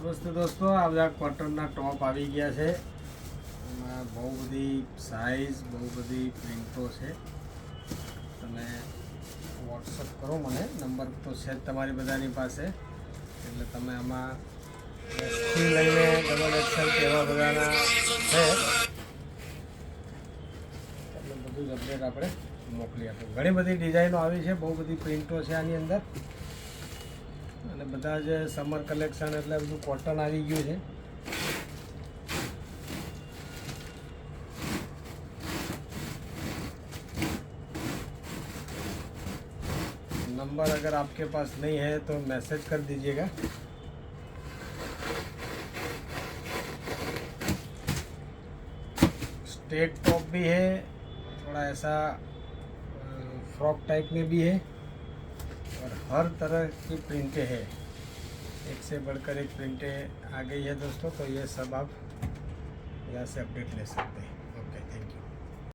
નમસ્તે દોસ્તો, આ બધા કોટનના ટોપ આવી ગયા છે. એમાં બહુ બધી સાઇઝ, બહુ બધી પ્રિન્ટો છે. તમે વોટ્સઅપ કરો મને, નંબર તો છે જ તમારી બધાની પાસે. એટલે તમે આમાં એસથી લઈને ડબલ એક્સેલ એવા બધાના છે. એટલે બધું જ અપડેટ આપણે મોકલી આપો. ઘણી બધી ડિઝાઇનો આવી છે, બહુ બધી પ્રિન્ટો છે આની અંદર. અને બધા જ સમર કલેક્શન એટલે બધું કોટન આવી ગયું છે. नंबर अगर आपके पास नहीं है तो मैसेज कर दीजिएगा. स्ट्रेट टॉप भी है, थोड़ा ऐसा फ्रॉक टाइप में भी है और हर तरह की प्रिंटें हैं. एक से बढ़कर एक प्रिंटें आ गई है दोस्तों. तो ये सब आप यहाँ से अपडेट ले सकते हैं. Okay, thank you.